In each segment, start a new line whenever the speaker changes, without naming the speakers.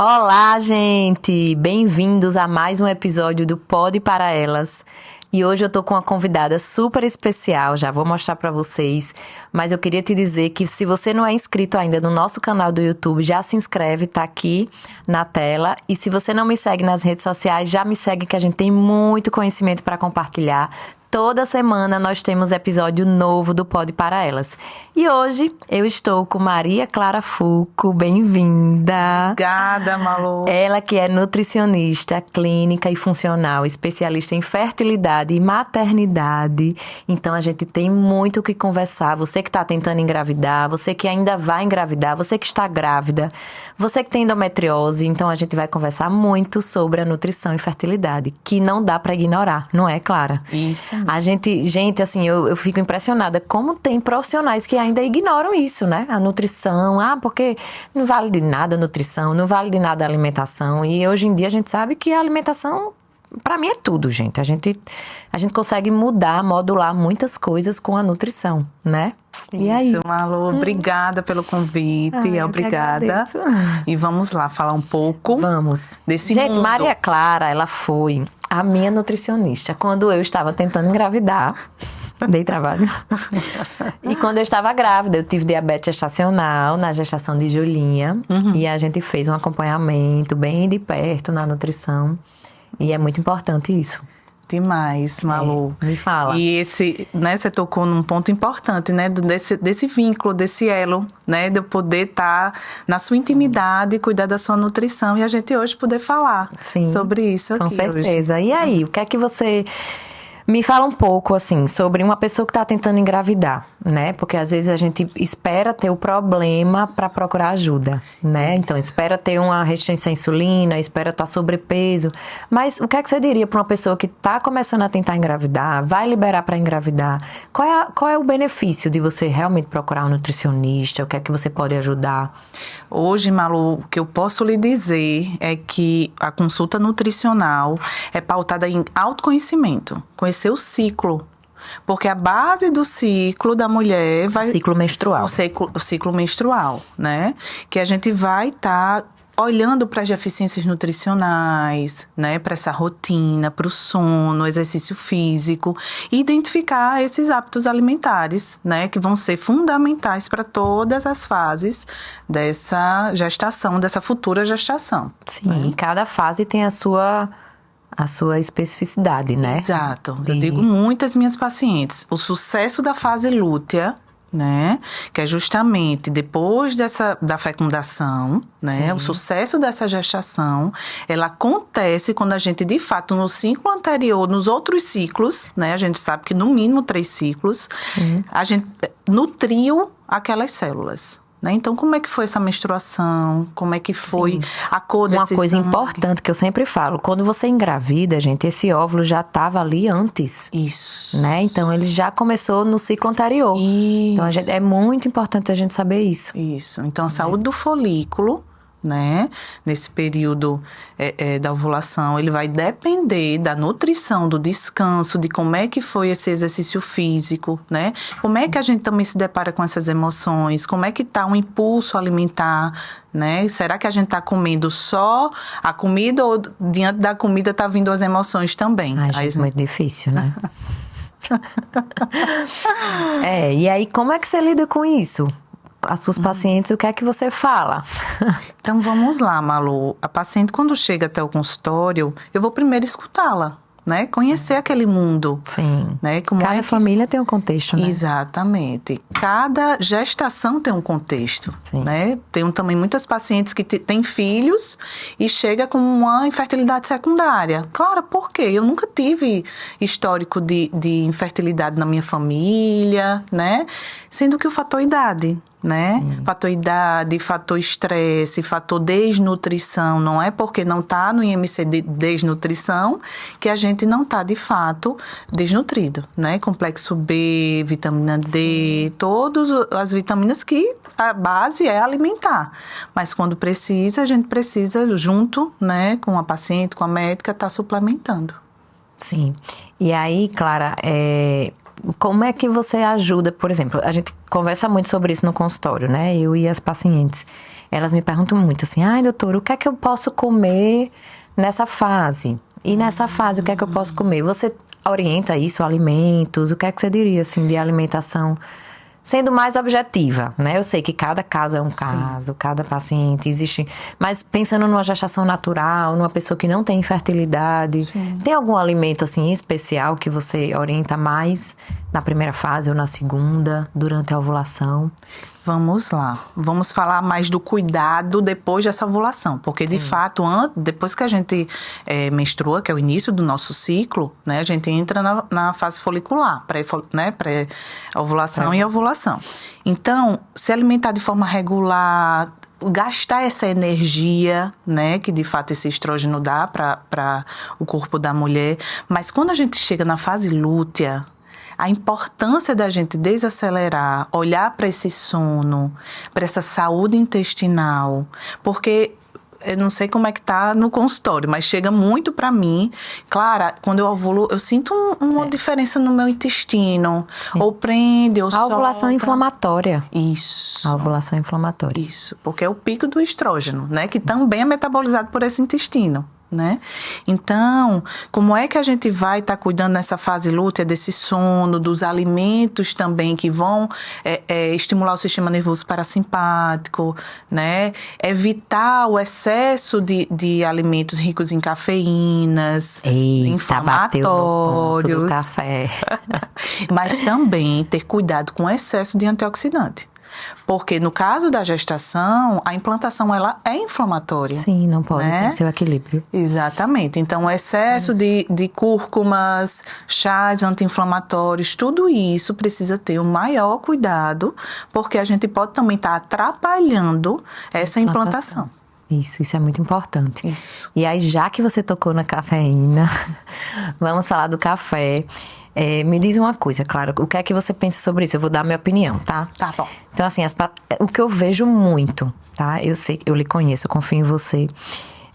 Olá, gente! Bem-vindos a mais um episódio do Pode para Elas. E hoje eu tô com uma convidada super especial, já vou mostrar pra vocês. Mas eu queria te dizer que se você não é inscrito ainda no nosso canal do YouTube, já se inscreve, tá aqui na tela. E se você não me segue nas redes sociais, já me segue que a gente tem muito conhecimento pra compartilhar. Toda semana nós temos episódio novo do Pode para Elas. E hoje eu estou com Maria Clara Fulco, bem-vinda.
Obrigada, Malu.
Ela que é nutricionista clínica e funcional, especialista em fertilidade e maternidade. Então a gente tem muito o que conversar. Você que está tentando engravidar, você que ainda vai engravidar, você que está grávida, você que tem endometriose. Então a gente vai conversar muito sobre a nutrição e fertilidade, que não dá para ignorar, não é, Clara?
Isso.
A gente, assim, eu fico impressionada como tem profissionais que ainda ignoram isso, né? A nutrição, porque não vale de nada a nutrição, não vale de nada a alimentação. E hoje em dia a gente sabe que a alimentação, pra mim, é tudo, gente. A gente consegue mudar, modular muitas coisas com a nutrição, né? E aí?
Isso, Malu, obrigada pelo convite, obrigada. E vamos lá falar um pouco desse mundo.
Gente, Maria Clara, ela foi a minha nutricionista quando eu estava tentando engravidar. Dei trabalho. E quando eu estava grávida, eu tive diabetes gestacional na gestação de Julinha. E a gente fez um acompanhamento bem de perto na nutrição. E é muito importante isso.
Demais, Malu.
Me fala.
E você tocou num ponto importante, né? Desse vínculo, desse elo, né? De eu poder estar na sua intimidade e cuidar da sua nutrição. E a gente hoje poder falar sobre isso aqui.
Com certeza.
Hoje.
E aí, o que é que você... Me fala um pouco, assim, sobre uma pessoa que está tentando engravidar, né? Porque às vezes a gente espera ter o problema para procurar ajuda, né? Então, espera ter uma resistência à insulina, espera estar sobrepeso. Mas o que é que você diria para uma pessoa que está começando a tentar engravidar, vai liberar para engravidar? Qual é o benefício de você realmente procurar um nutricionista? O que é que você pode ajudar?
Hoje, Malu, o que eu posso lhe dizer é que a consulta nutricional é pautada em autoconhecimento, conhecer o ciclo. Porque a base do ciclo da mulher vai...
O ciclo menstrual.
O ciclo menstrual, né? Que a gente vai estar olhando para as deficiências nutricionais, né? Para essa rotina, para o sono, exercício físico. E identificar esses hábitos alimentares, né? Que vão ser fundamentais para todas as fases dessa gestação, dessa futura gestação.
Sim, né? E cada fase tem a sua especificidade, né?
Exato. Eu digo muito às minhas pacientes, o sucesso da fase lútea, né? Que é justamente depois da fecundação, né? Sim. O sucesso dessa gestação, ela acontece quando a gente, de fato, no ciclo anterior, nos outros ciclos, né? A gente sabe que no mínimo 3 ciclos, a gente nutriu aquelas células. Né? Então, como é que foi essa menstruação? Como é que foi a cor desse sangue?
Uma coisa importante que eu sempre falo, quando você engravida, gente, esse óvulo já estava ali antes.
Isso.
Né? Então, ele já começou no ciclo anterior.
Isso.
Então, é muito importante a gente saber isso.
Isso. Então, a saúde do folículo, né? Nesse período da ovulação, ele vai depender da nutrição, do descanso, de como é que foi esse exercício físico, né? Como é que a gente também se depara com essas emoções? Como é que tá o impulso alimentar, né? Será que a gente tá comendo só a comida ou diante da comida tá vindo as emoções também?
Ai, gente, é muito difícil, né? E aí, como é que você lida com isso? As suas pacientes, o que é que você fala?
Então, vamos lá, Malu. A paciente, quando chega até o consultório, eu vou primeiro escutá-la, né? Conhecer aquele mundo.
Sim.
Né?
Cada família tem um contexto, né?
Exatamente. Cada gestação tem um contexto,
Sim.
Né? Tenho também muitas pacientes que têm filhos e chega com uma infertilidade secundária. Claro, por quê? Eu nunca tive histórico de infertilidade na minha família, né? Sendo que o fator idade, né? Fator idade, fator estresse, fator desnutrição. Não é porque não está no IMC de desnutrição que a gente não está, de fato, desnutrido, né? Complexo B, vitamina D, todas as vitaminas que a base é alimentar. Mas quando precisa, a gente precisa, junto, né, com a paciente, com a médica, estar suplementando.
Sim. E aí, Clara, como é que você ajuda, por exemplo, a gente conversa muito sobre isso no consultório, né? Eu e as pacientes, elas me perguntam muito assim, ai, doutora, o que é que eu posso comer nessa fase? E nessa fase, o que é que eu posso comer? Você orienta isso, alimentos, o que é que você diria, assim, de alimentação? Sendo mais objetiva, né? Eu sei que cada caso é um caso, cada paciente existe... Mas pensando numa gestação natural, numa pessoa que não tem infertilidade, tem algum alimento, assim, especial que você orienta mais na primeira fase ou na segunda, durante a ovulação?
Vamos lá. Vamos falar mais do cuidado depois dessa ovulação. Porque, de fato, depois que a gente menstrua, que é o início do nosso ciclo, né? A gente entra na fase folicular, pré-ovulação e ovulação. Então, se alimentar de forma regular, gastar essa energia, né, que de fato esse estrógeno dá para o corpo da mulher. Mas quando a gente chega na fase lútea, a importância da gente desacelerar, olhar para esse sono, para essa saúde intestinal, porque eu não sei como é que tá no consultório, mas chega muito para mim. Clara, quando eu ovulo, eu sinto uma diferença no meu intestino. Sim. Ou prende, ou solta.
A ovulação inflamatória.
Isso.
A ovulação inflamatória.
Isso, porque é o pico do estrógeno, né? Que também é metabolizado por esse intestino. Né? Então, como é que a gente vai estar cuidando nessa fase lútea desse sono, dos alimentos também que vão estimular o sistema nervoso parasimpático, né? Evitar o excesso de alimentos ricos em cafeínas, inflamatórios,
bateu no ponto do café.
Mas também ter cuidado com o excesso de antioxidante. Porque no caso da gestação, a implantação ela é inflamatória.
Sim, não pode, né? Tem que ser o equilíbrio.
Exatamente. Então, o excesso de cúrcumas, chás anti-inflamatórios, tudo isso precisa ter o maior cuidado, porque a gente pode também estar atrapalhando essa implantação.
Isso é muito importante.
Isso.
E aí, já que você tocou na cafeína, vamos falar do café. Me diz uma coisa, Clara, o que é que você pensa sobre isso? Eu vou dar a minha opinião, tá?
Tá bom.
Então, assim, o que eu vejo muito, tá? Eu sei, eu lhe conheço, eu confio em você,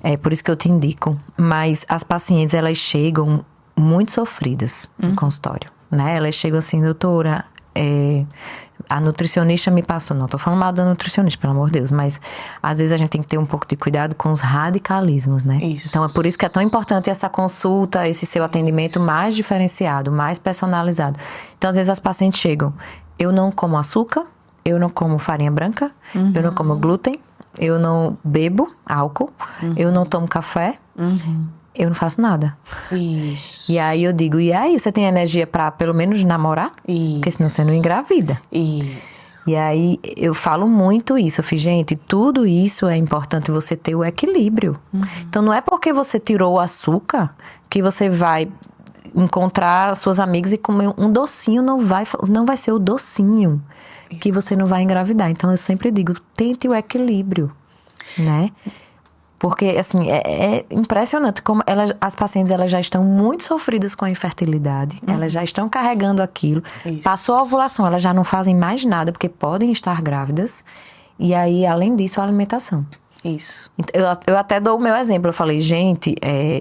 é por isso que eu te indico. Mas as pacientes, elas chegam muito sofridas no consultório, né? Elas chegam assim, doutora, a nutricionista me passou, não tô falando mal da nutricionista, pelo amor de Deus, mas às vezes a gente tem que ter um pouco de cuidado com os radicalismos, né?
Isso.
Então é por isso que é tão importante essa consulta, esse seu atendimento mais diferenciado, mais personalizado. Então às vezes as pacientes chegam, eu não como açúcar, eu não como farinha branca, eu não como glúten, eu não bebo álcool, eu não tomo café, eu não faço nada.
Isso.
E aí eu digo, e aí você tem energia pra pelo menos namorar?
Isso.
Porque senão você não engravida.
Isso.
E aí eu falo muito isso. Eu fiz, gente, tudo isso é importante você ter o equilíbrio. Então não é porque você tirou o açúcar que você vai encontrar suas amigas e comer um docinho. Não vai ser o docinho que você não vai engravidar. Então eu sempre digo, tente o equilíbrio, né? Porque, assim, é impressionante como as pacientes elas já estão muito sofridas com a infertilidade. Elas já estão carregando aquilo.
Isso.
Passou a ovulação, elas já não fazem mais nada, porque podem estar grávidas. E aí, além disso, a alimentação.
Isso.
Eu até dou o meu exemplo. Eu falei, gente,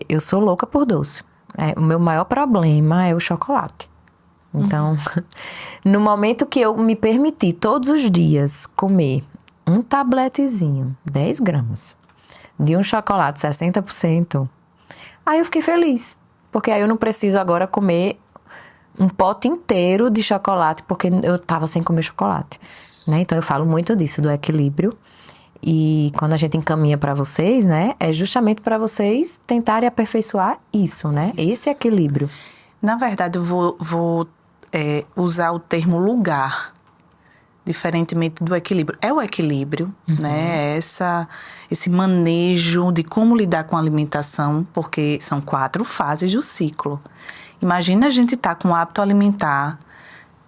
eu sou louca por doce. O meu maior problema é o chocolate. Então, no momento que eu me permiti todos os dias comer um tabletezinho, 10 gramas, de um chocolate 60%, aí eu fiquei feliz. Porque aí eu não preciso agora comer um pote inteiro de chocolate, porque eu tava sem comer chocolate, né? Então eu falo muito disso, do equilíbrio. E quando a gente encaminha para vocês, né? É justamente para vocês tentarem aperfeiçoar isso, né? Esse equilíbrio.
Na verdade, eu vou usar o termo lugar, diferentemente do equilíbrio. É o equilíbrio, né? Esse manejo de como lidar com a alimentação, porque são 4 fases do ciclo. Imagina a gente estar com o hábito alimentar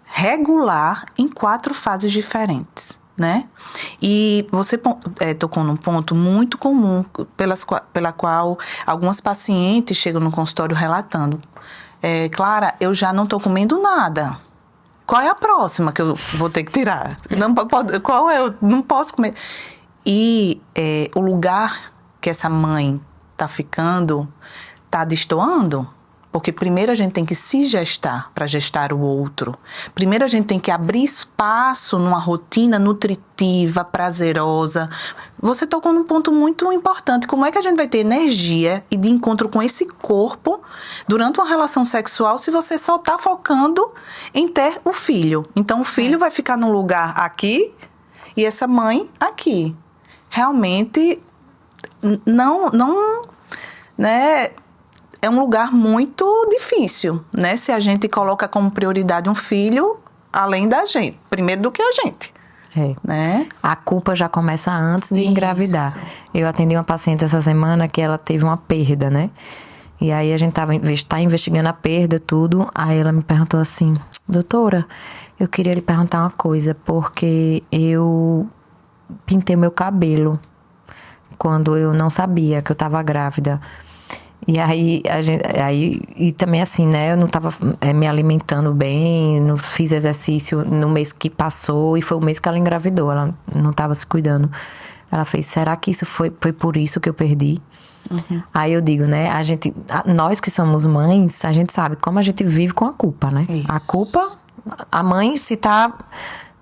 regular em 4 fases diferentes, né? E você tocou num ponto muito comum, pela qual algumas pacientes chegam no consultório relatando. Clara, eu já não estou comendo nada. Qual é a próxima que eu vou ter que tirar? Não posso comer. E o lugar que essa mãe está ficando está destoando, Porque primeiro a gente tem que se gestar para gestar o outro. Primeiro a gente tem que abrir espaço numa rotina nutritiva, prazerosa. Você tocou num ponto muito importante. Como é que a gente vai ter energia e de encontro com esse corpo durante uma relação sexual se você só está focando em ter o filho? Então o filho vai ficar num lugar aqui e essa mãe aqui. Realmente não, né? É um lugar muito difícil, né? Se a gente coloca como prioridade um filho além da gente, primeiro do que a gente. Né?
A culpa já começa antes de engravidar. Eu atendi uma paciente essa semana que ela teve uma perda, né? E aí a gente tá investigando a perda, tudo. Aí ela me perguntou assim: doutora, eu queria lhe perguntar uma coisa, porque eu pintei meu cabelo quando eu não sabia que eu tava grávida. E aí, e também assim, né, eu não tava me alimentando bem, não fiz exercício no mês que passou, e foi o mês que ela engravidou, ela não tava se cuidando. Ela fez, será que isso foi por isso que eu perdi? Uhum. Aí eu digo, né, nós que somos mães, a gente sabe como a gente vive com a culpa, né? Isso. A culpa, a mãe, se tá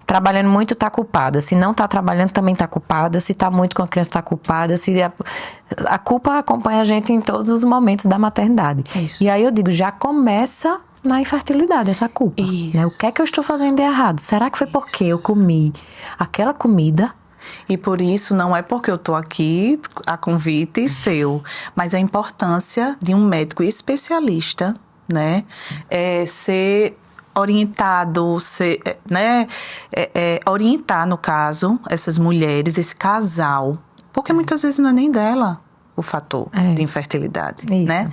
trabalhando muito, tá culpada. Se não tá trabalhando, também tá culpada. Se tá muito com a criança, tá culpada. A culpa acompanha a gente em todos os momentos da maternidade. Isso. E aí eu digo, já começa na infertilidade, essa culpa. Né? O que é que eu estou fazendo de errado? Será que foi porque eu comi aquela comida?
E por isso, não é porque eu tô aqui a convite seu, mas a importância de um médico especialista, né? Ser orientado, né, orientar, no caso, essas mulheres, esse casal, porque muitas vezes não é nem dela o fator de infertilidade, né?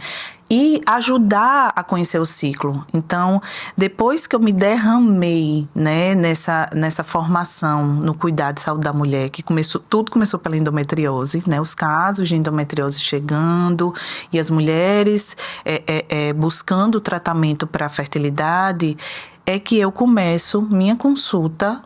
E ajudar a conhecer o ciclo. Então, depois que eu me derramei, né, nessa formação no cuidado de saúde da mulher, que tudo começou pela endometriose, né, os casos de endometriose chegando e as mulheres buscando tratamento para a fertilidade, é que eu começo minha consulta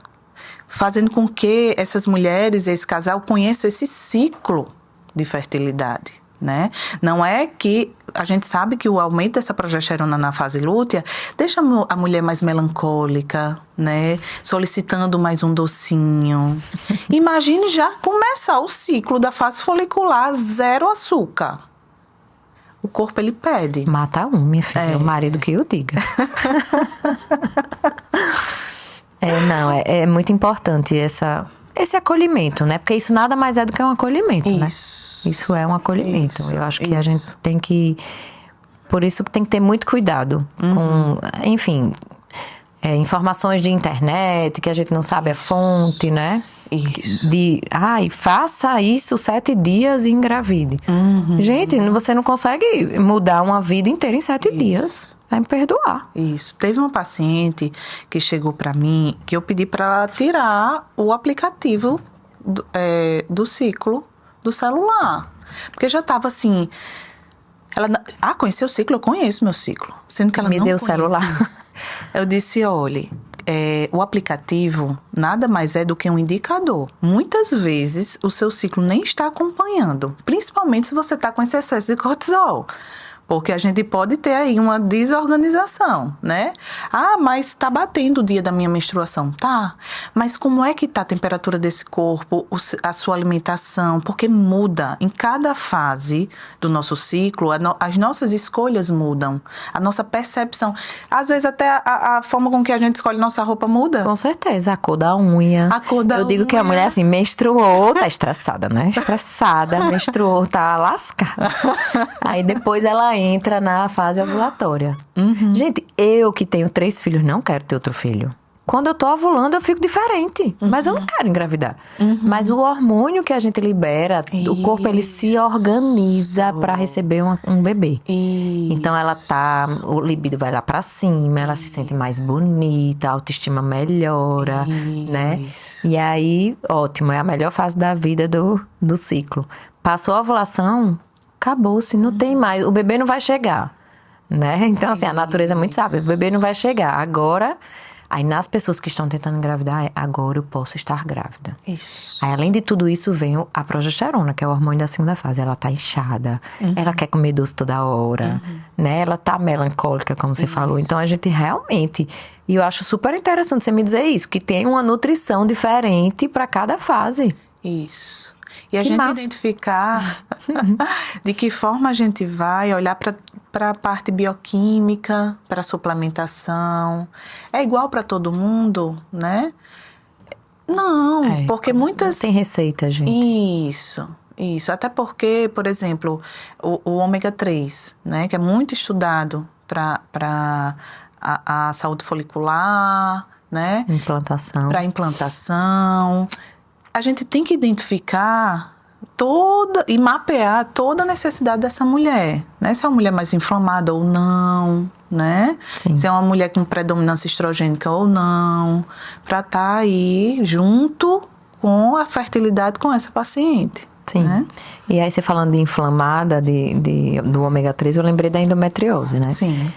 fazendo com que essas mulheres, esse casal, conheçam esse ciclo de fertilidade. Né? Não é que a gente sabe que o aumento dessa progesterona na fase lútea deixa a mulher mais melancólica, né? Solicitando mais um docinho. Imagine já começar o ciclo da fase folicular, 0 açúcar. O corpo, ele pede.
Mata minha filha, o marido que eu diga. É muito importante esse acolhimento, né? Porque isso nada mais é do que um acolhimento, né? Isso é um acolhimento. Eu acho que a gente tem que... Por isso tem que ter muito cuidado com, enfim, informações de internet, que a gente não sabe a fonte, né?
Isso.
Faça isso 7 dias e engravide. Gente, você não consegue mudar uma vida inteira em 7 dias. Vai me perdoar.
Isso. Teve uma paciente que chegou para mim, que eu pedi para ela tirar o aplicativo do ciclo do celular. Porque já estava assim... Ela, conheceu o ciclo? Eu conheço meu ciclo. Sendo que ela
me
não
deu o
conhecia.
celular.
Eu disse, olha... o aplicativo nada mais é do que um indicador. Muitas vezes o seu ciclo nem está acompanhando, principalmente se você está com esse excesso de cortisol. Porque a gente pode ter aí uma desorganização, né? Mas está batendo o dia da minha menstruação. Tá, mas como é que está a temperatura desse corpo, a sua alimentação? Porque muda. Em cada fase do nosso ciclo, as nossas escolhas mudam. A nossa percepção. Às vezes até a forma com que a gente escolhe nossa roupa muda.
Com certeza. A cor da unha. Eu digo que a mulher, assim, menstruou, tá estressada, né? Menstruou, tá lascada. Aí depois ela entra na fase ovulatória. Gente, eu que tenho 3 filhos, não quero ter outro filho. Quando eu tô ovulando, eu fico diferente. Mas eu não quero engravidar. Mas o hormônio que a gente libera, o corpo, ele se organiza para receber um bebê. Então, o libido vai lá pra cima, ela se sente mais bonita, a autoestima melhora, né? E aí, ótimo, é a melhor fase da vida do ciclo. Passou a ovulação, acabou-se, não tem mais. O bebê não vai chegar, né? Então, assim, a natureza é muito sábia. O bebê não vai chegar. Agora, Aí nas pessoas que estão tentando engravidar, agora eu posso estar grávida.
Isso.
Aí além de tudo isso vem a progesterona, que é o hormônio da segunda fase. Ela tá inchada, ela quer comer doce toda hora, né? Ela tá melancólica, como você falou. Então a gente realmente... E eu acho super interessante você me dizer isso, que tem uma nutrição diferente para cada fase.
Isso. E a
Que
gente
massa.
identificar de que forma a gente vai olhar para a parte bioquímica, para a suplementação. É igual para todo mundo, né? Não, porque muitas...
Não tem receita, gente.
Isso. Até porque, por exemplo, o ômega 3, né? Que é muito estudado para a saúde folicular, né?
Implantação.
Para implantação. A gente tem que identificar e mapear toda a necessidade dessa mulher, né? Se é uma mulher mais inflamada ou não, né?
Sim.
Se é uma mulher com predominância estrogênica ou não, para estar aí junto com a fertilidade com essa paciente.
Sim.
Né?
E aí você falando de inflamada, do ômega 3, eu lembrei da endometriose, né?
Sim.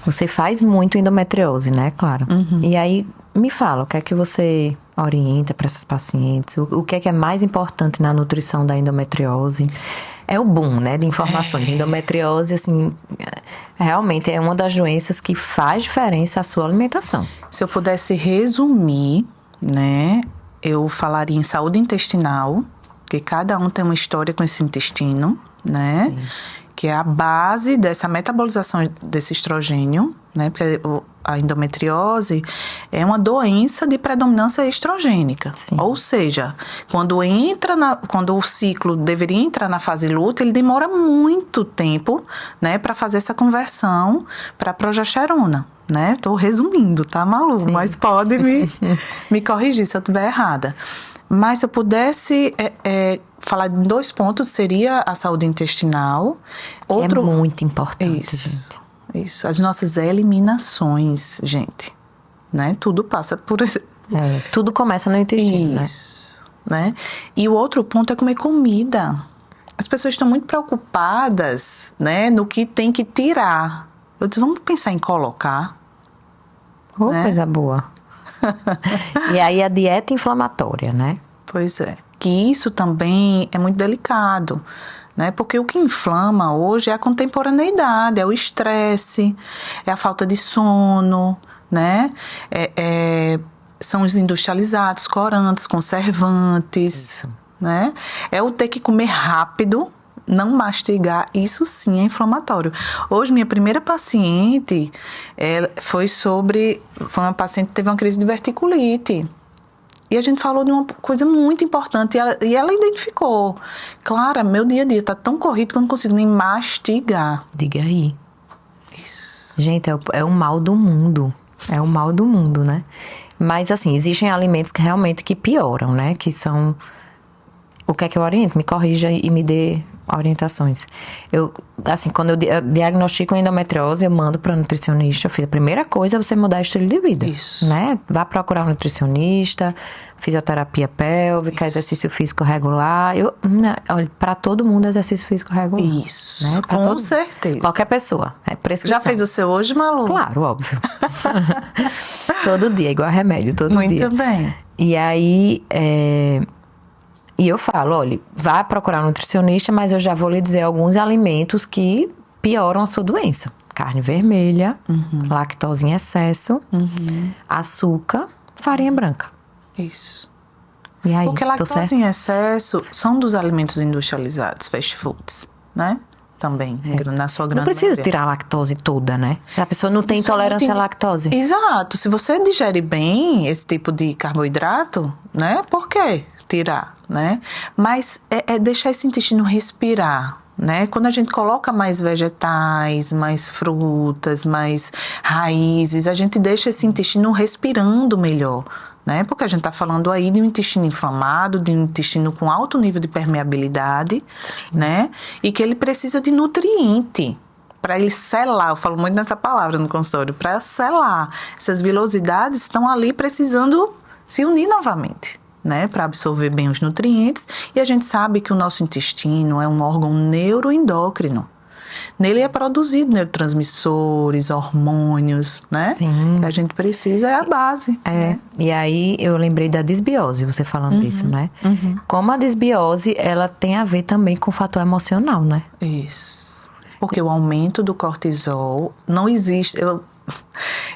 Você faz muito endometriose, né? Claro. E aí, me fala, o que é que você orienta para essas pacientes? O que é mais importante na nutrição da endometriose? É o boom, né, de informações. Endometriose, assim, realmente é uma das doenças que faz diferença à sua alimentação.
Se eu pudesse resumir, né, eu falaria em saúde intestinal, que cada um tem uma história com esse intestino, né? Sim. Que é a base dessa metabolização desse estrogênio, né? Porque a endometriose é uma doença de predominância estrogênica. Sim. Ou seja, quando o ciclo deveria entrar na fase luto, ele demora muito tempo, né, para fazer essa conversão para progesterona, né? Tô resumindo, tá, Malu? Sim. Mas pode me corrigir se eu estiver errada. Mas se eu pudesse falar de 2 pontos, seria a saúde intestinal.
É muito importante, gente.
Isso. As nossas eliminações, gente. Né? Tudo passa por...
tudo começa no intestino,
isso, né? E o outro ponto é comer comida. As pessoas estão muito preocupadas, né, no que tem que tirar. Eu disse, vamos pensar em colocar.
Né? Coisa boa. E aí a dieta inflamatória, né?
Pois é. Que isso também é muito delicado, né? Porque o que inflama hoje é a contemporaneidade, é o estresse, é a falta de sono, né? São os industrializados, corantes, conservantes, isso. Né? É o ter que comer rápido, não mastigar, isso sim é inflamatório. Hoje, minha primeira paciente foi uma paciente que teve uma crise de verticulite. E a gente falou de uma coisa muito importante e ela identificou. Clara, meu dia a dia tá tão corrido que eu não consigo nem mastigar.
Diga aí.
Isso.
Gente, é o mal do mundo. É o mal do mundo, né? Mas, assim, existem alimentos que realmente que pioram, né? Que são... O que é que eu oriento? Me corrija e me dê orientações. Quando eu diagnostico endometriose, eu mando para nutricionista. A primeira coisa é você mudar o estilo de vida.
Isso.
Né? Vá procurar um nutricionista, fisioterapia pélvica, isso. Exercício físico regular. Olha, para todo mundo, exercício físico regular.
Isso. Né? Com certeza.
Qualquer pessoa. É prescrição.
Já fez o seu hoje, Malu?
Claro, óbvio. Todo dia, igual remédio, todo dia.
Muito bem.
E aí... E eu falo, olha, vá procurar um nutricionista, mas eu já vou lhe dizer alguns alimentos que pioram a sua doença. Carne vermelha, lactose em excesso, açúcar, farinha branca.
Isso.
E aí,
porque lactose em excesso são dos alimentos industrializados, fast foods, né? Também, na sua grande
Não precisa
maioria.
tirar a lactose toda, né? A pessoa não tem intolerância à lactose.
Exato. Se você digere bem esse tipo de carboidrato, né? Por que tirar, né? Mas é deixar esse intestino respirar, né? Quando a gente coloca mais vegetais, mais frutas, mais raízes, a gente deixa esse intestino respirando melhor, né? Porque a gente está falando aí de um intestino inflamado, de um intestino com alto nível de permeabilidade, né? E que ele precisa de nutriente para ele selar. Eu falo muito nessa palavra no consultório, para selar. Essas vilosidades estão ali precisando se unir novamente, né, para absorver bem os nutrientes. E a gente sabe que o nosso intestino é um órgão neuroendócrino. nele é produzido neurotransmissores, hormônios, né?
Sim.
Que a gente precisa, é a base.
É, e aí eu lembrei da desbiose, você falando disso, né? Como a desbiose, ela tem a ver também com o fator emocional, né?
Isso. Porque o aumento do cortisol não existe. Eu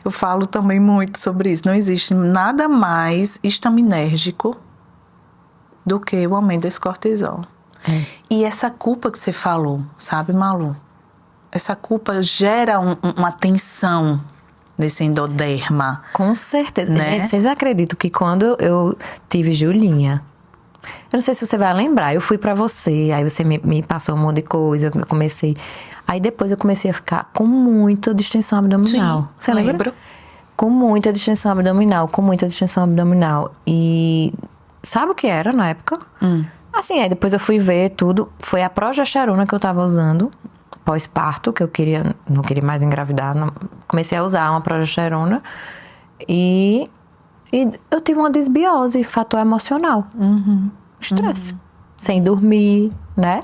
falo também muito sobre isso. Não existe nada mais estaminérgico do que o aumento desse cortisol. E essa culpa que você falou, sabe, Malu? Essa culpa gera uma tensão nesse endoderma.
Com certeza.
Né?
Gente, vocês acreditam que quando eu tive Julinha, eu não sei se você vai lembrar, eu fui pra você, aí você me passou um monte de coisa, eu comecei... Aí depois eu comecei a ficar com muita distensão abdominal.
Sim,
você lembra?
lembro.
Com muita distensão abdominal. E sabe o que era na época? Assim, aí depois eu fui ver tudo. Foi a progesterona que eu tava usando, pós-parto, que eu não queria mais engravidar. Comecei a usar uma progesterona. E eu tive uma desbiose, fator emocional. Estresse. Sem dormir, né?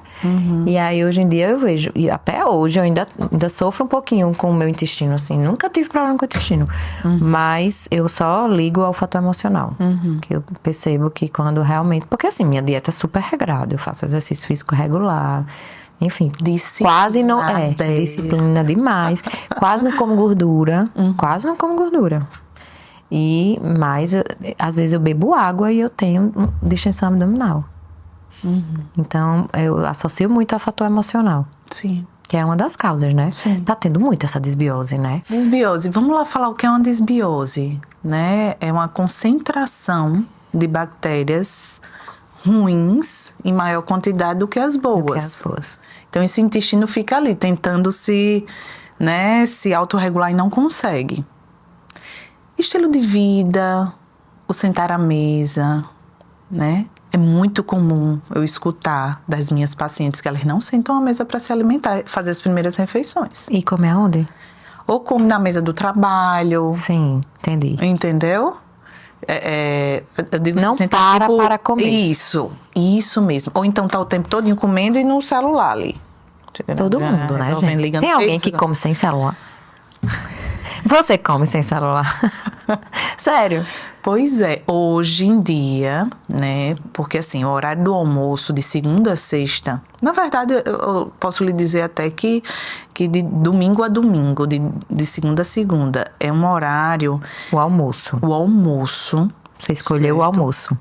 E aí, hoje em dia, eu vejo... E até hoje, eu ainda sofro um pouquinho com o meu intestino, assim. Nunca tive problema com o intestino. Mas eu só ligo ao fator emocional. Que eu percebo que quando realmente... Porque, assim, minha dieta é super regrada. Eu faço exercício físico regular. Enfim, quase não... disciplina demais. Quase não como gordura. Quase não como gordura. Mas, às vezes, eu bebo água e eu tenho distensão abdominal. Então, eu associo muito ao fator emocional.
Sim.
Que é uma das causas, né?
Sim.
Tá tendo muito essa desbiose, né?
Desbiose. Vamos lá falar o que é uma desbiose, né? É uma concentração de bactérias ruins em maior quantidade do que as boas. Então, esse intestino fica ali tentando se autorregular e não consegue. Estilo de vida, o sentar à mesa, né? É muito comum eu escutar das minhas pacientes que elas não sentam à mesa para se alimentar, fazer as primeiras refeições.
E comer aonde?
Ou come na mesa do trabalho.
Sim, entendi.
Entendeu? Eu digo
não para comer.
Isso mesmo. Ou então tá o tempo todinho comendo e no celular ali.
Todo mundo, né, gente? Tem alguém que come sem celular? Você come sem celular? Sério?
Pois é, hoje em dia, né, porque assim, o horário do almoço de segunda a sexta, na verdade eu posso lhe dizer até que de domingo a domingo, de segunda a segunda, é um horário...
O almoço.
Você
escolheu, certo? O almoço.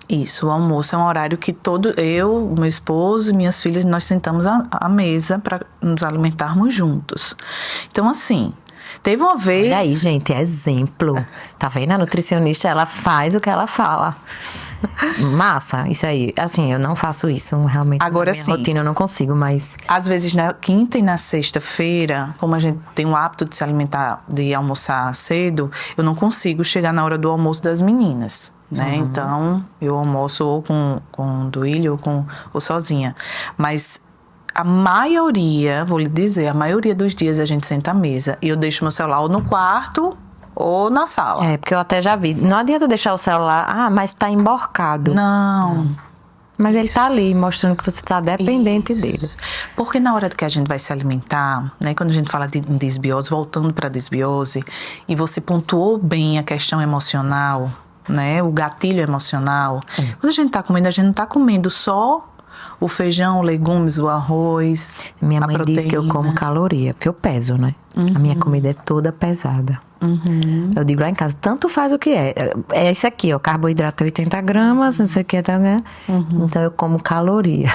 Isso, o almoço é um horário que eu, meu esposo e minhas filhas, nós sentamos à mesa para nos alimentarmos juntos. Então, assim... Teve uma vez...
Olha aí, gente, exemplo. Tá vendo? A nutricionista, ela faz o que ela fala. Massa, isso aí. Assim, eu não faço isso, realmente.
Agora,
na minha rotina eu não consigo, mas...
Às vezes, na quinta e na sexta-feira, como a gente tem o hábito de se alimentar, de almoçar cedo, eu não consigo chegar na hora do almoço das meninas, né? Então, eu almoço ou com o Duílio ou sozinha. Mas... A maioria, vou lhe dizer, a maioria dos dias a gente senta à mesa e eu deixo meu celular ou no quarto ou na sala.
É, porque eu até já vi. Não adianta deixar o celular, mas tá emborcado.
Não.
Mas ele tá ali, mostrando que você tá dependente dele.
Porque na hora que a gente vai se alimentar, né, quando a gente fala de desbiose, voltando para desbiose, e você pontuou bem a questão emocional, né, o gatilho emocional. Quando a gente tá comendo, a gente não tá comendo só o feijão, os legumes, o arroz,
minha mãe diz que eu como caloria, porque eu peso, né? A minha comida é toda pesada. Eu digo lá em casa, tanto faz o que é. É isso aqui, ó, carboidrato é 80 gramas, não sei o que, então eu como caloria.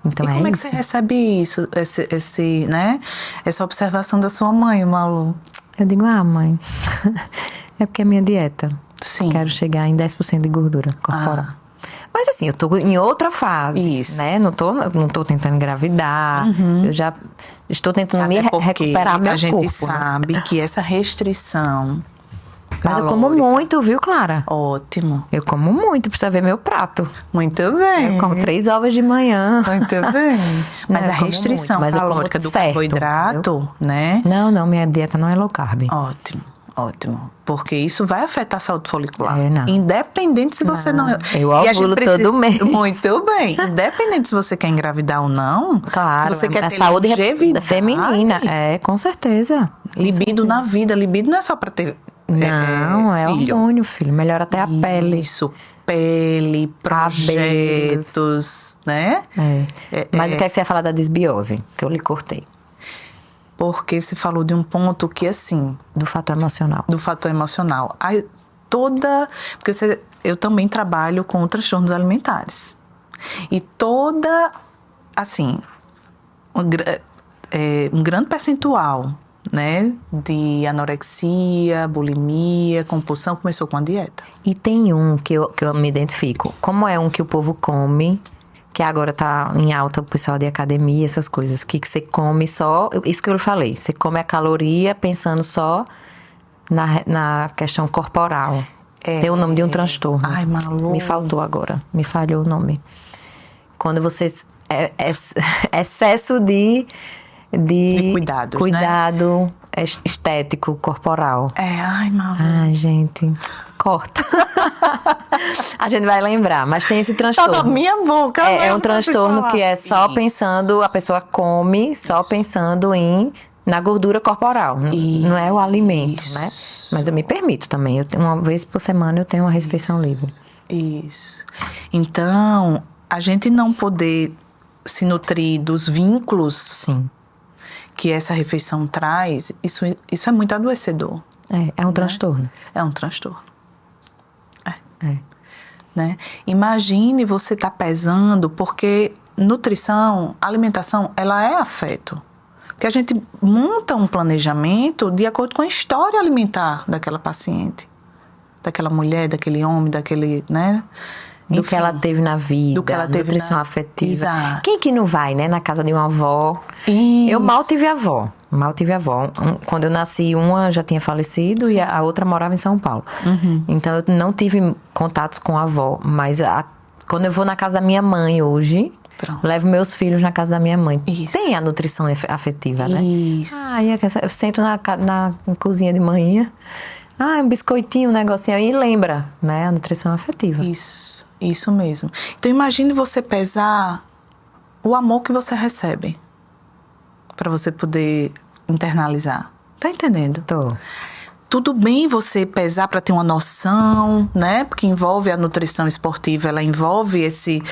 Então,
e como é que você recebe isso, né? Essa observação da sua mãe, Malu?
Eu digo, mãe, é porque é minha dieta.
Sim.
Quero chegar em 10% de gordura corporal. Mas assim, eu tô em outra fase, né? Não tô tentando engravidar. Eu já estou tentando recuperar meu corpo.
A gente sabe que essa restrição...
Mas eu como muito, viu, Clara?
Ótimo.
Eu como muito, precisa ver meu prato.
Muito bem.
Eu como 3 ovos de manhã.
Muito bem. Mas a restrição calórica do carboidrato, né?
Não, minha dieta não é low carb.
Ótimo. Ótimo. Porque isso vai afetar a saúde folicular.
Não.
Independente se você não...
Eu ovulo todo mês.
Muito bem. Independente se você quer engravidar ou não.
Claro.
Se você quer
a
ter
saúde
longevidade,
feminina. Com certeza.
Libido na vida. Libido não é só pra ter
Não, é
filho.
hormônio, filho. Melhora até a pele.
Isso. Pele, projetos, né?
Mas o que é que você ia falar da desbiose? Que eu lhe cortei.
Porque você falou de um ponto que, assim...
Do fator emocional.
Do fator emocional. Porque eu também trabalho com transtornos alimentares. E assim, um grande percentual, né, de anorexia, bulimia, compulsão, começou com a dieta.
E tem um que eu me identifico. Como é um que o povo come... Que agora tá em alta o pessoal de academia, essas coisas. Que você come só... Isso que eu lhe falei. Você come a caloria pensando só na questão corporal. Tem o nome de um transtorno.
Ai, maluco.
Me faltou agora. Me falhou o nome. Quando você... excesso de cuidado, né? Estético, corporal.
Ai, maluco.
Ai, gente... Corta. A gente vai lembrar, mas tem esse transtorno.
Tá na minha boca.
É um transtorno que é só pensando, a pessoa come só pensando na gordura corporal. Não é o alimento, né? Mas eu me permito também. Uma vez por semana eu tenho uma refeição livre.
Isso. Então, a gente não poder se nutrir dos vínculos
Sim.
que essa refeição traz, isso é muito adoecedor.
É um transtorno.
É um transtorno. Né? Imagine você estar pesando, porque nutrição, alimentação, ela é afeto. Porque a gente monta um planejamento de acordo com a história alimentar daquela paciente, daquela mulher, daquele homem, daquele, né?
Do que ela teve na vida,
do que ela teve
nutrição afetiva.
Exato.
Quem que não vai, né? Na casa de uma avó.
Isso.
Eu mal tive avó. Quando eu nasci, uma já tinha falecido e a outra morava em São Paulo.
Uhum.
Então, eu não tive contatos com a avó. Mas quando eu vou na casa da minha mãe hoje,
Pronto.
levo meus filhos na casa da minha mãe.
Isso.
Tem a nutrição afetiva, né?
Isso.
Eu sento na cozinha de manhã. Um biscoitinho, um negocinho aí, lembra, né? A nutrição afetiva.
Isso mesmo. Então, imagine você pesar o amor que você recebe para você poder internalizar. Tá entendendo?
Tô.
Tudo bem você pesar para ter uma noção, né? Porque envolve a nutrição esportiva, ela envolve esse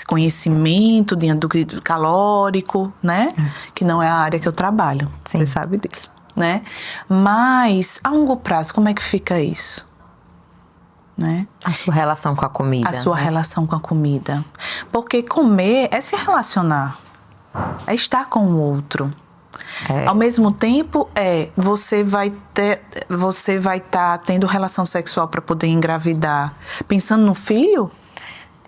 conhecimento do calórico, né? Que não é a área que eu trabalho.
Sim.
Você sabe disso, né? Mas, a longo prazo, como é que fica isso? Né?
A sua relação com a comida.
A sua relação com a comida. Porque comer é se relacionar. É estar com o outro. Ao mesmo tempo, você vai estar tendo relação sexual para poder engravidar. Pensando no filho?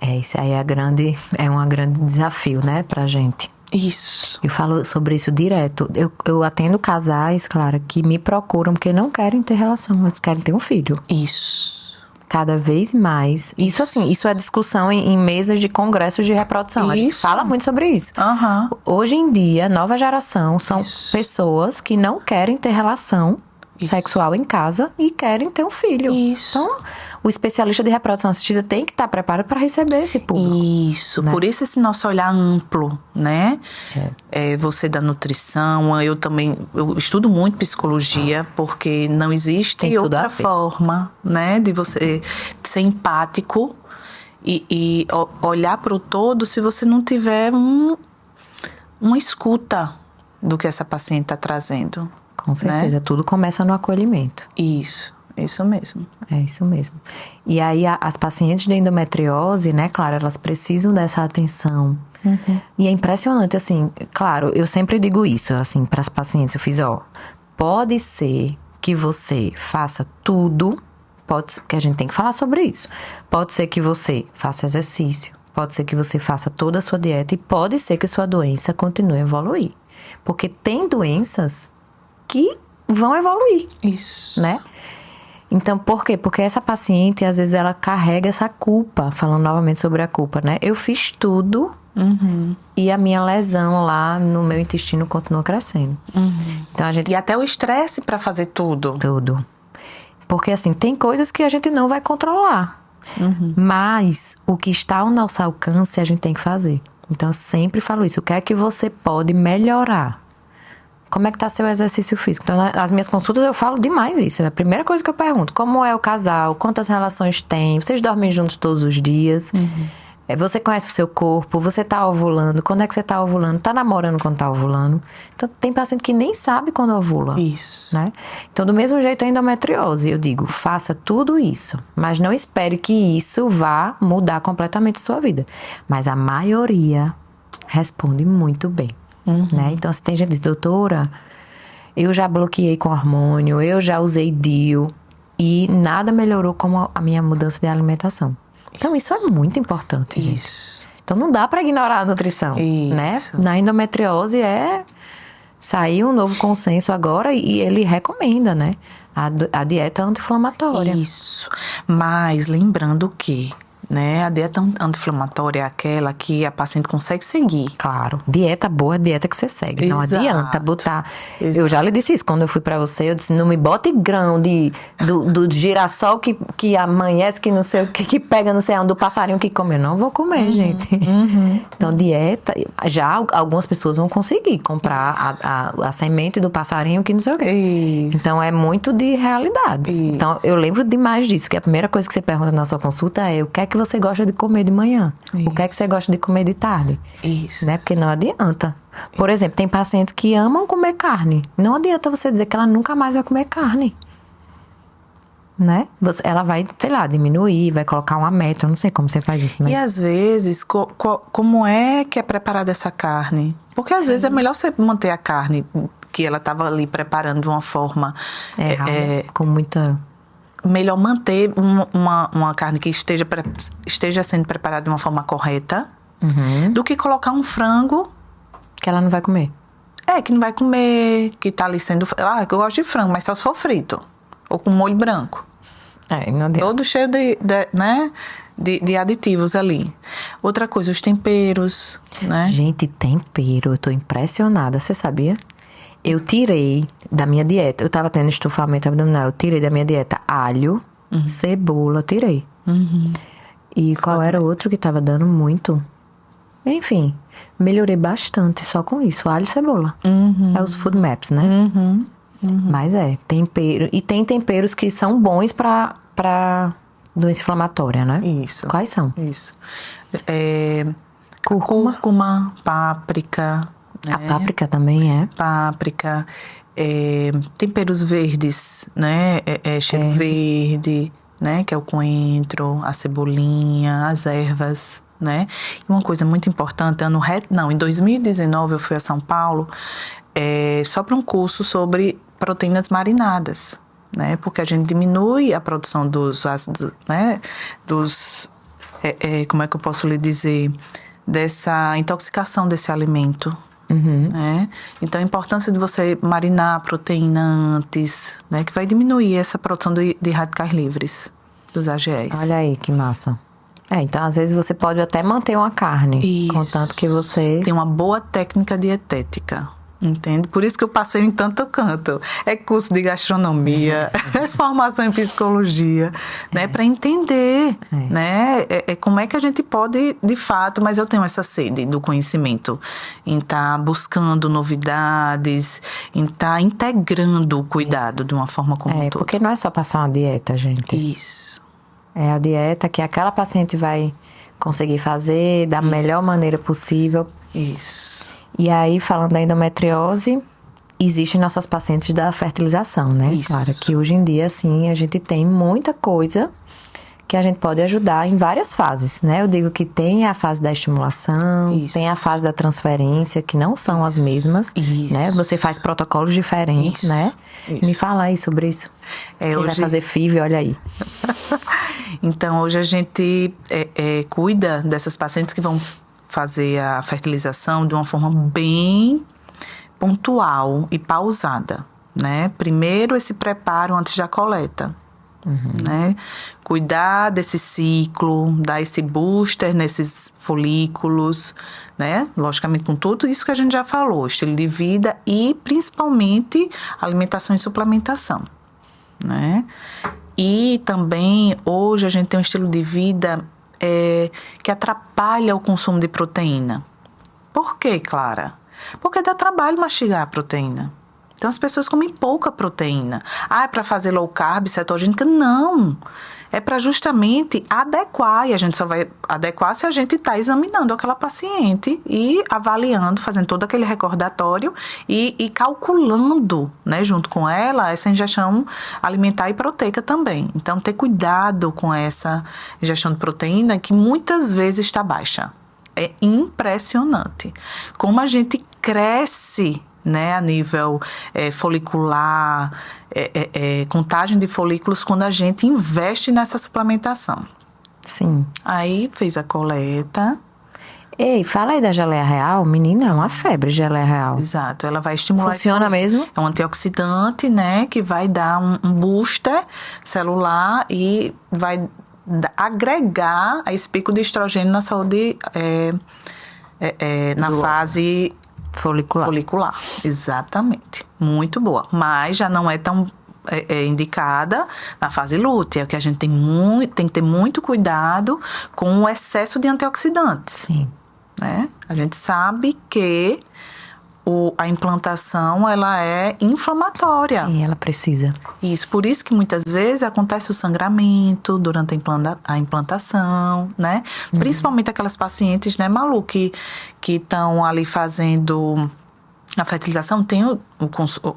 Isso aí é um grande desafio, né, pra gente.
Isso.
Eu falo sobre isso direto. Eu atendo casais, claro, que me procuram porque não querem ter relação, eles querem ter um filho.
Isso.
Cada vez mais. Isso é discussão em mesas de congressos de reprodução. A gente fala muito sobre isso.
Uhum.
Hoje em dia, nova geração são pessoas que não querem ter relação sexual em casa e querem ter um filho.
Isso.
Então, o especialista de reprodução assistida tem que estar preparado para receber esse público.
Isso. Né? Por isso esse nosso olhar amplo, né? Você da nutrição, eu estudo muito psicologia, porque não existe outra forma, né? De você ser empático e olhar para o todo se você não tiver uma escuta do que essa paciente está trazendo.
Com certeza, né? Tudo começa no acolhimento.
Isso mesmo.
É isso mesmo. E aí, as pacientes de endometriose, né, claro, elas precisam dessa atenção.
Uhum.
E é impressionante, assim, claro, eu sempre digo isso, assim, para as pacientes, eu fiz, pode ser que você faça tudo, que a gente tem que falar sobre isso. Pode ser que você faça exercício, pode ser que você faça toda a sua dieta e pode ser que sua doença continue a evoluir. Porque tem doenças que vão evoluir.
Isso.
Né? Então, por quê? Porque essa paciente, às vezes, ela carrega essa culpa, falando novamente sobre a culpa, né? Eu fiz tudo e a minha lesão lá no meu intestino continua crescendo.
Então, e até o estresse para fazer tudo.
Tudo. Porque, assim, tem coisas que a gente não vai controlar. Mas o que está ao nosso alcance, a gente tem que fazer. Então, eu sempre falo isso. O que é que você pode melhorar? Como é que está seu exercício físico? Então, nas minhas consultas, eu falo demais isso. É a primeira coisa que eu pergunto. Como é o casal? Quantas relações tem? Vocês dormem juntos todos os dias? Você conhece o seu corpo? Você está ovulando? Quando é que você está ovulando? Está namorando quando está ovulando? Então, tem paciente que nem sabe quando ovula.
Isso.
Né? Então, do mesmo jeito, a endometriose. Eu digo, faça tudo isso. Mas não espere que isso vá mudar completamente a sua vida. Mas a maioria responde muito bem. Né? Então, se tem gente que diz, doutora, eu já bloqueei com hormônio, eu já usei DIU e nada melhorou como a minha mudança de alimentação. Então, isso é muito importante, gente. Então, não dá para ignorar a nutrição, né? Na endometriose saiu um novo consenso agora e ele recomenda, né? A dieta anti-inflamatória.
Isso. Mas lembrando que, né, a dieta anti-inflamatória é aquela que a paciente consegue seguir.
Claro. Dieta boa é dieta que você segue. Não adianta botar... Eu já lhe disse isso quando eu fui pra você. Eu disse, não me bote grão do girassol que amanhece, que não sei o que pega, não sei onde, do passarinho que come. Eu não vou comer, gente. Então, dieta... Já algumas pessoas vão conseguir comprar a semente do passarinho que não sei o quê. Então, é muito de realidades. Então, eu lembro demais disso, que a primeira coisa que você pergunta na sua consulta é o que é que você gosta de comer de manhã? O que é que você gosta de comer de tarde? Né? Porque não adianta. Por exemplo, tem pacientes que amam comer carne. Não adianta você dizer que ela nunca mais vai comer carne. Né? Ela vai, sei lá, diminuir, vai colocar uma meta. Eu não sei como você faz isso. Mas...
E às vezes, como é que é preparada essa carne? Porque às vezes é melhor você manter a carne que ela estava ali preparando de uma forma...
com muita...
Melhor manter uma carne que esteja sendo preparada de uma forma correta do que colocar um frango...
Que ela não vai comer.
Que não vai comer, que tá ali sendo... eu gosto de frango, mas só se for frito. Ou com molho branco.
Não adianta.
Todo cheio de aditivos ali. Outra coisa, os temperos, né?
Gente, tempero, eu tô impressionada. Você sabia? Eu tirei da minha dieta, eu tava tendo estufamento abdominal, eu tirei da minha dieta alho, cebola, tirei. E qual era o outro que tava dando muito? Enfim, melhorei bastante só com isso, alho e cebola. É os food maps, né? Mas tempero. E tem temperos que são bons pra doença inflamatória, né?
Isso.
Quais são?
Isso.
Cúrcuma,
páprica...
A páprica também é.
Páprica, temperos verdes, né? Cheiro verde, né? Que é o coentro, a cebolinha, as ervas, né? E uma coisa muito importante, em 2019 eu fui a São Paulo só para um curso sobre proteínas marinadas, né? Porque a gente diminui a produção dos ácidos, né? Como é que eu posso lhe dizer? Dessa intoxicação desse alimento. Né? Então, a importância de você marinar a proteína antes, né? Que vai diminuir essa produção de radicais livres dos AGEs.
Olha aí, que massa. Então, às vezes, você pode até manter uma carne.
Isso.
Contanto que você...
Tem uma boa técnica dietética. Entende? Por isso que eu passei em tanto canto. É curso de gastronomia, é formação em psicologia, né? Para entender, né? Como é que a gente pode, de fato, mas eu tenho essa sede do conhecimento, em estar buscando novidades, em estar integrando o cuidado de uma forma como um todo.
Porque não é só passar uma dieta, gente.
Isso.
É a dieta que aquela paciente vai conseguir fazer da melhor maneira possível.
Isso.
E aí, falando da endometriose, existem nossas pacientes da fertilização, né?
Isso.
Claro que hoje em dia, assim, a gente tem muita coisa que a gente pode ajudar em várias fases, né? Eu digo que tem a fase da estimulação, tem a fase da transferência, que não são as mesmas, né? Você faz protocolos diferentes, né? Me fala aí sobre isso. Quem vai fazer FIV, olha aí.
Então, hoje a gente cuida dessas pacientes que vão fazer a fertilização de uma forma bem pontual e pausada, né? Primeiro, esse preparo antes da coleta, né? Cuidar desse ciclo, dar esse booster nesses folículos, né? Logicamente, com tudo isso que a gente já falou, estilo de vida e, principalmente, alimentação e suplementação, né? E também, hoje, a gente tem um estilo de vida que atrapalha o consumo de proteína. Por quê, Clara? Porque dá trabalho mastigar a proteína. Então, as pessoas comem pouca proteína. É para fazer low carb, cetogênica? Não! É para justamente adequar, e a gente só vai adequar se a gente está examinando aquela paciente e avaliando, fazendo todo aquele recordatório e calculando, né, junto com ela, essa ingestão alimentar e proteica também. Então, ter cuidado com essa ingestão de proteína que muitas vezes está baixa. É impressionante como a gente cresce, né, a nível folicular, contagem de folículos quando a gente investe nessa suplementação.
Sim.
Aí fez a coleta.
Ei, fala aí da geleia real. Menina, é uma febre geleia real.
Exato, ela vai estimular.
Funciona mesmo?
É um antioxidante, né, que vai dar um booster celular e vai agregar esse pico de estrogênio na saúde, na fase folicular. Exatamente. Muito boa. Mas já não é tão indicada na fase lútea, que a gente tem que ter muito cuidado com o excesso de antioxidantes.
Sim.
Né? A gente sabe que a implantação, ela é inflamatória.
Sim, ela precisa.
Isso, por isso que muitas vezes acontece o sangramento durante a implantação, né? Principalmente aquelas pacientes, né, Malu, que estão ali fazendo a fertilização, tem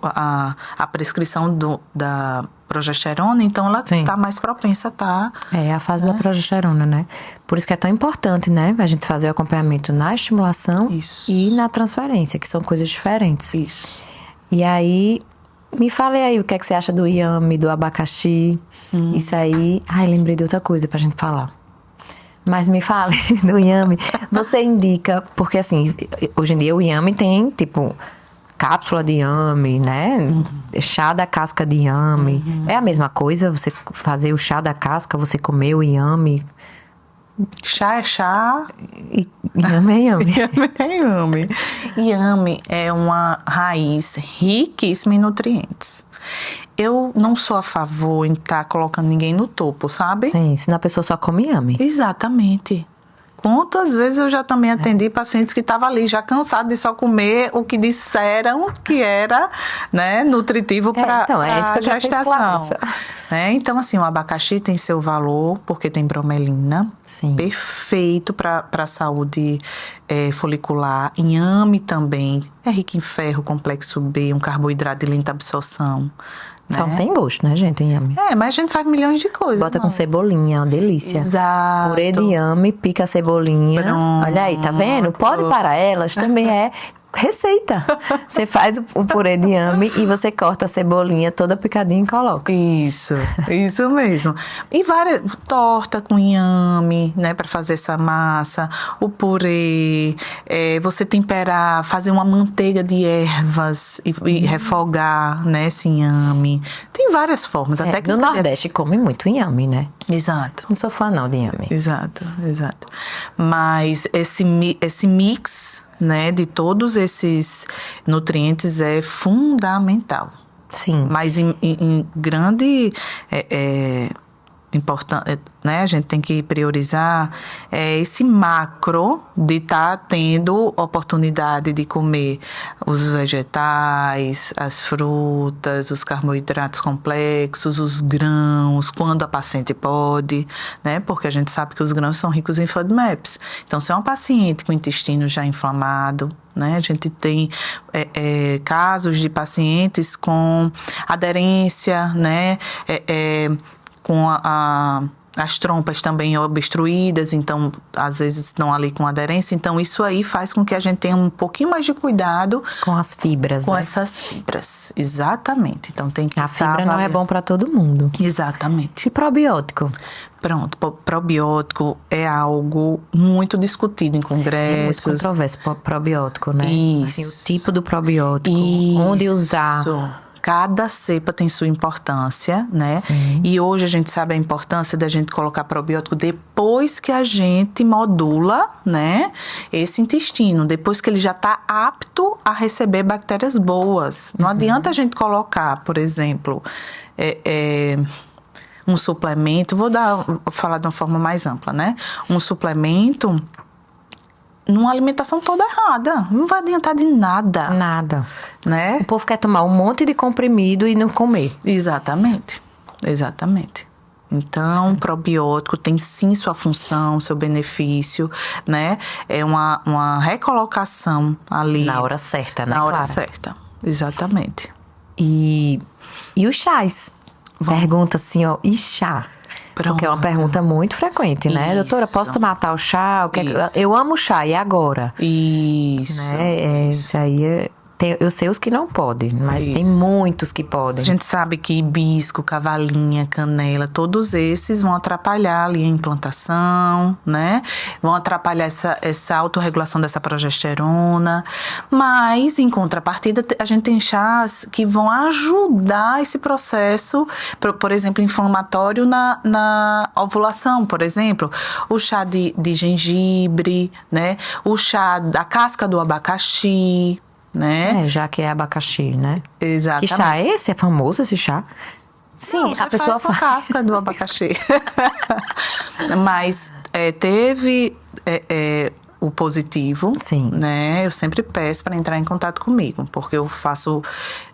a prescrição da progesterona, então ela está mais propensa a estar...
É a fase da progesterona, né? Por isso que é tão importante, né? A gente fazer o acompanhamento na estimulação e na transferência, que são coisas diferentes.
Isso.
E aí, me fale aí o que é que você acha do inhame, do abacaxi. Isso aí... Ai, lembrei de outra coisa pra gente falar. Mas me fale do inhame. Você indica... Porque, assim, hoje em dia o inhame tem, tipo... cápsula de inhame, né? Chá da casca de inhame. É a mesma coisa? Você fazer o chá da casca, você comer o inhame?
Chá é chá.
Inhame é inhame.
Inhame é inhame. Inhame é uma raiz riquíssima em nutrientes. Eu não sou a favor em estar colocando ninguém no topo, sabe?
Sim, senão a pessoa só come inhame.
Exatamente. Quantas vezes eu já também atendi pacientes que estavam ali já cansados de só comer o que disseram que era, né, nutritivo para a gestação. Né? Então, assim, o abacaxi tem seu valor porque tem bromelina.
Sim.
Perfeito para a saúde folicular. Inhame também é rico em ferro, complexo B, um carboidrato de lenta absorção.
Só não tem gosto, né, gente, inhame.
Mas a gente faz milhões de coisas.
Bota com cebolinha, uma delícia.
Exato.
Purê de inhame, pica a cebolinha.
Pronto.
Olha aí, tá vendo? Pode para elas, também é receita. Você faz o purê de inhame e você corta a cebolinha toda picadinha e coloca.
Isso mesmo. E várias, torta com inhame, né, para fazer essa massa, o purê, você temperar, fazer uma manteiga de ervas e refogar, né, esse inhame. Tem várias formas. Até que
no Nordeste come muito inhame, né?
Exato.
Não sou fã não de inhame.
Exato. Mas esse mix, né, de todos esses nutrientes é fundamental.
Sim.
Mas em grande importante, né, a gente tem que priorizar esse macro de estar tendo oportunidade de comer os vegetais, as frutas, os carboidratos complexos, os grãos, quando a paciente pode, né, porque a gente sabe que os grãos são ricos em FODMAPs. Então, se é uma paciente com o intestino já inflamado, né, a gente tem casos de pacientes com aderência, né, com as trompas também obstruídas, então, às vezes, estão ali com aderência. Então, isso aí faz com que a gente tenha um pouquinho mais de cuidado
com as fibras.
Com essas fibras, exatamente. Então, tem que
a fibra não é bom para todo mundo.
Exatamente.
E probiótico?
Pronto, probiótico é algo muito discutido em congressos.
É muito controverso, probiótico, né?
Isso.
Assim, o tipo do probiótico, onde usar.
Cada cepa tem sua importância, né?
Sim.
E hoje a gente sabe a importância da gente colocar probiótico depois que a gente modula, né, esse intestino, depois que ele já está apto a receber bactérias boas. Não adianta a gente colocar, por exemplo, um suplemento, vou falar de uma forma mais ampla, né? Um suplemento numa alimentação toda errada. Não vai adiantar de nada.
Nada.
Né?
O povo quer tomar um monte de comprimido e não comer.
Exatamente. Então, probiótico tem sim sua função, seu benefício, né? É uma recolocação ali.
Na hora certa, né?
Na hora
Clara?
certa, exatamente.
E os chás? Pergunta assim, ó, e chá?
Pronto.
Porque é uma pergunta muito frequente, né?
Isso.
Doutora, posso tomar tal chá? Eu amo chá, e agora?
Isso.
Né? Isso aí eu sei os que não podem, mas tem muitos que podem.
A gente sabe que hibisco, cavalinha, canela, todos esses vão atrapalhar ali a implantação, né? Vão atrapalhar essa autorregulação dessa progesterona. Mas, em contrapartida, a gente tem chás que vão ajudar esse processo, por exemplo, inflamatório na ovulação, por exemplo. O chá de gengibre, né? O chá da casca do abacaxi, né?
Já que é abacaxi, né?
Exatamente.
Que chá é esse? É famoso esse chá? Sim,
não,
a pessoa
faz com a casca do abacaxi. Mas teve o positivo,
Sim.
né? Eu sempre peço para entrar em contato comigo, porque eu faço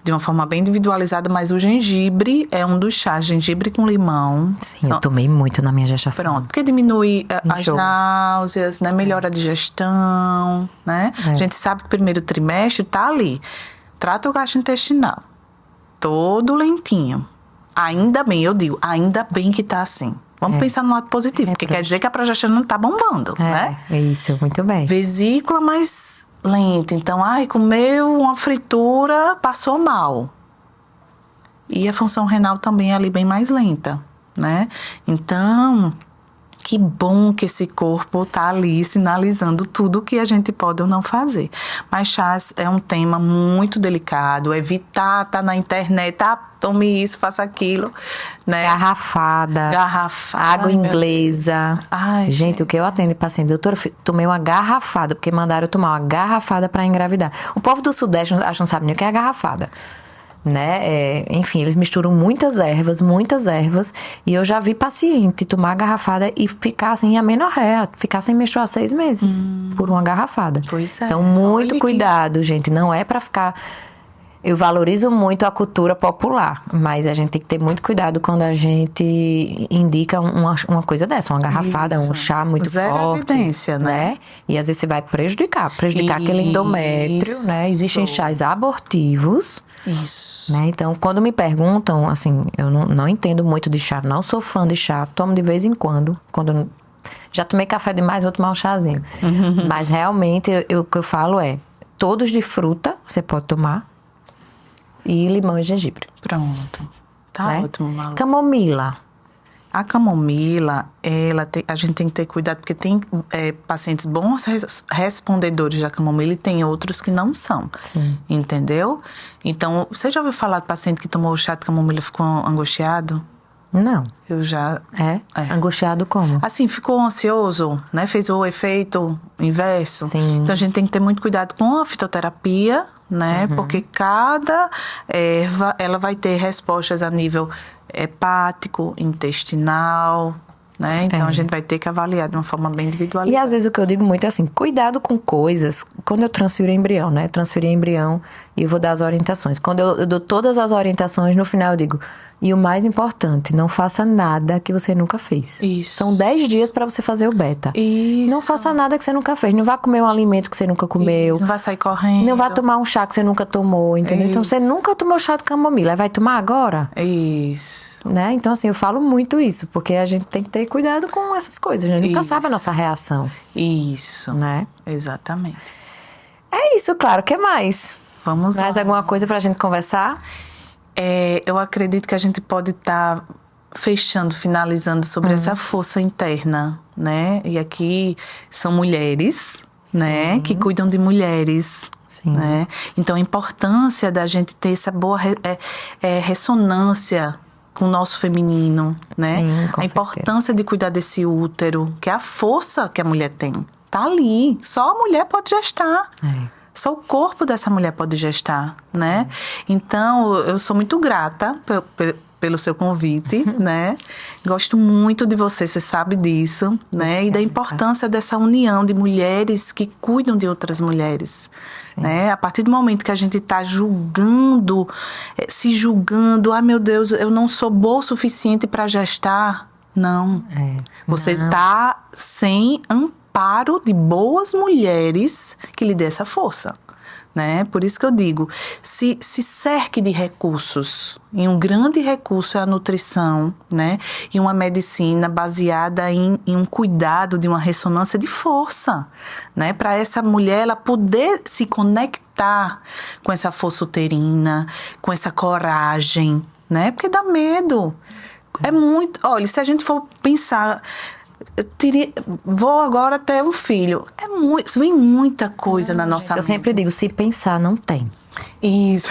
de uma forma bem individualizada, mas o gengibre é um dos chás, gengibre com limão.
Sim, eu tomei muito na minha gestação.
Pronto, porque diminui as
Enjoo.
náuseas, né? Melhora a digestão, né? A gente sabe que o primeiro trimestre tá ali. Trata o gastrointestinal. Todo lentinho. Ainda bem, eu digo, ainda bem que tá assim. Vamos pensar no lado positivo, porque quer dizer que a progesterona não tá bombando, né?
É isso, muito bem.
Vesícula mais lenta. Então, comeu uma fritura, passou mal. E a função renal também é ali bem mais lenta, né? Então, que bom que esse corpo tá ali sinalizando tudo o que a gente pode ou não fazer. Mas chás é um tema muito delicado. Evitar tá na internet, tome isso, faça aquilo, né?
Garrafada. Água inglesa. Gente, o que eu atendo de paciente, doutora, tomei uma garrafada, porque mandaram eu tomar uma garrafada para engravidar. O povo do Sudeste acho que não sabe nem o que é garrafada. Né? Enfim, eles misturam muitas ervas, e eu já vi paciente tomar garrafada e ficar assim, amenorreia, ficar sem menstruar 6 meses por uma garrafada.
Pois é.
Então, muito cuidado, gente, não é pra ficar... Eu valorizo muito a cultura popular, mas a gente tem que ter muito cuidado quando a gente indica uma coisa dessa, uma garrafada, um chá muito
Zero
forte.
Evidência, né?
E às vezes você vai prejudicar aquele endométrio, né? Existem chás abortivos.
Isso.
Né? Então, quando me perguntam, assim, eu não entendo muito de chá, não sou fã de chá, tomo de vez em quando já tomei café demais, vou tomar um chazinho. Mas realmente, o que eu falo todos de fruta, você pode tomar, e limão e gengibre.
Pronto. Tá,
né?
ótimo, Malu.
Camomila.
A camomila, a gente tem que ter cuidado, porque tem pacientes bons respondedores da camomila e tem outros que não são.
Sim.
Entendeu? Então, você já ouviu falar do paciente que tomou o chá de camomila e ficou angustiado?
Não.
Eu já...
Angustiado como?
Assim, ficou ansioso, né? Fez o efeito inverso.
Sim.
Então, a gente tem que ter muito cuidado com a fitoterapia, né? Porque cada erva, ela vai ter respostas a nível hepático, intestinal, né? Então, a gente vai ter que avaliar de uma forma bem individualizada.
E às vezes o que eu digo muito é assim, cuidado com coisas. Quando eu transfiro embrião, né? Eu transferi embrião e eu vou dar as orientações. Quando eu dou todas as orientações, no final eu digo... E o mais importante, não faça nada que você nunca fez.
Isso.
São 10 dias para você fazer o beta.
Isso.
Não faça nada que você nunca fez. Não vá comer um alimento que você nunca comeu.
Isso. Não vai sair correndo.
Não vá tomar um chá que você nunca tomou, entendeu? Então, você nunca tomou chá de camomila. Vai tomar agora?
Isso.
Né? Então, assim, eu falo muito isso. Porque a gente tem que ter cuidado com essas coisas. A gente nunca sabe a nossa reação.
Isso.
Né?
Exatamente.
É isso, claro. O que mais?
Vamos lá.
Mais alguma coisa pra gente conversar?
Eu acredito que a gente pode estar finalizando sobre essa força interna, né? E aqui são mulheres, né? Que cuidam de mulheres.
Sim.
Né? Então, a importância da gente ter essa boa ressonância com o nosso feminino, né?
Sim, com
a importância de cuidar desse útero, que é a força que a mulher tem. Tá ali. Só a mulher pode gestar. Só o corpo dessa mulher pode gestar, né? Então, eu sou muito grata pelo seu convite, né? Gosto muito de você sabe disso, né? E da importância dessa união de mulheres que cuidam de outras mulheres, né? A partir do momento que a gente está julgando, se julgando, meu Deus, eu não sou boa o suficiente para gestar. Não. Você está sem amparo de boas mulheres que lhe dê essa força. Né? Por isso que eu digo, se cerque de recursos, e um grande recurso é a nutrição, né? E uma medicina baseada em um cuidado de uma ressonância de força, né? Para essa mulher ela poder se conectar com essa força uterina, com essa coragem, né? Porque dá medo. É muito... Olha, se a gente for pensar... vou agora ter um filho. Vem muita coisa na nossa mente.
Eu sempre digo, se pensar, não tem.
Isso.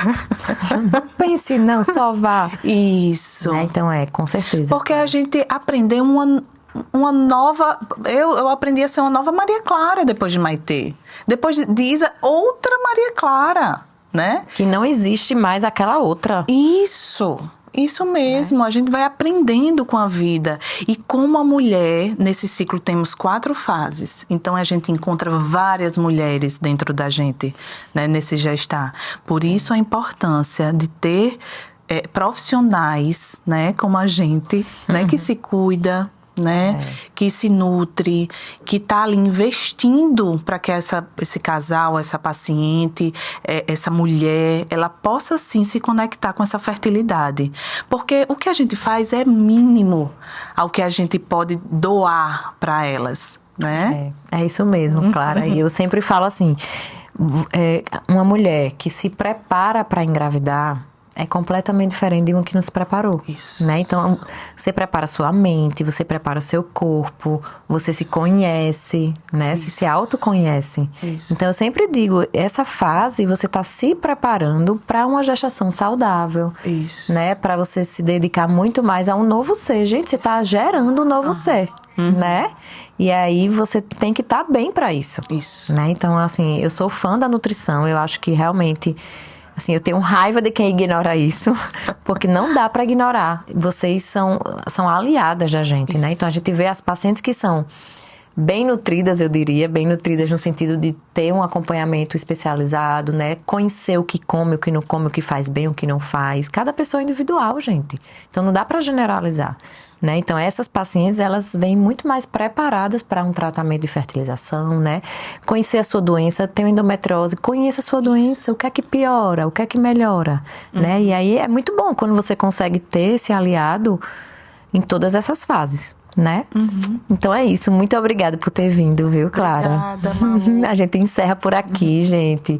Não pense, não, só vá.
Isso.
Né? Então, com certeza.
Porque a gente aprendeu uma nova... Eu aprendi a ser uma nova Maria Clara depois de Maitê. Depois de Isa, outra Maria Clara, né?
Que não existe mais aquela outra.
Isso mesmo, a gente vai aprendendo com a vida. E como a mulher, nesse ciclo temos 4 fases. Então, a gente encontra várias mulheres dentro da gente, né, nesse gestar. Por isso, a importância de ter profissionais, né, como a gente, né, que se cuida, né, que se nutre, que está ali investindo para que esse casal, essa paciente, essa mulher, ela possa sim se conectar com essa fertilidade. Porque o que a gente faz é mínimo ao que a gente pode doar para elas, né?
É isso mesmo, Clara. E eu sempre falo assim, uma mulher que se prepara para engravidar é completamente diferente de uma que não se preparou.
Isso.
Né? Então, você prepara sua mente, você prepara seu corpo, você se conhece, né? Você se autoconhece.
Isso.
Então, eu sempre digo, essa fase você está se preparando para uma gestação saudável.
Isso.
Né? Para você se dedicar muito mais a um novo ser. Gente, você está gerando um novo ser, né? E aí, você tem que estar bem para isso.
Isso.
Né? Então, assim, eu sou fã da nutrição, eu acho que realmente... Assim, eu tenho raiva de quem ignora isso, porque não dá para ignorar. Vocês são aliadas da gente, né? Então, a gente vê as pacientes que são bem nutridas, eu diria, bem nutridas no sentido de ter um acompanhamento especializado, né? Conhecer o que come, o que não come, o que faz bem, o que não faz. Cada pessoa é individual, gente. Então, não dá para generalizar, né? Então, essas pacientes, elas vêm muito mais preparadas para um tratamento de fertilização, né? Conhecer a sua doença, tem endometriose, conheça a sua doença, o que é que piora, o que é que melhora, né? E aí, é muito bom quando você consegue ter esse aliado em todas essas fases. Né? Então é isso, muito obrigada por ter vindo, viu, Clara?
Obrigada, Malu.
A gente encerra por aqui, gente.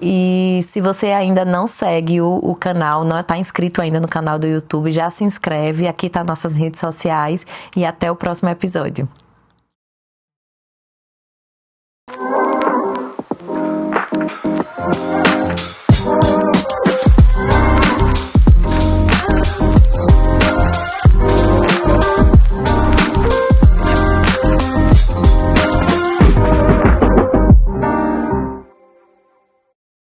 E se você ainda não segue o canal, não está inscrito ainda no canal do YouTube, já se inscreve, aqui tá nossas redes sociais e até o próximo episódio.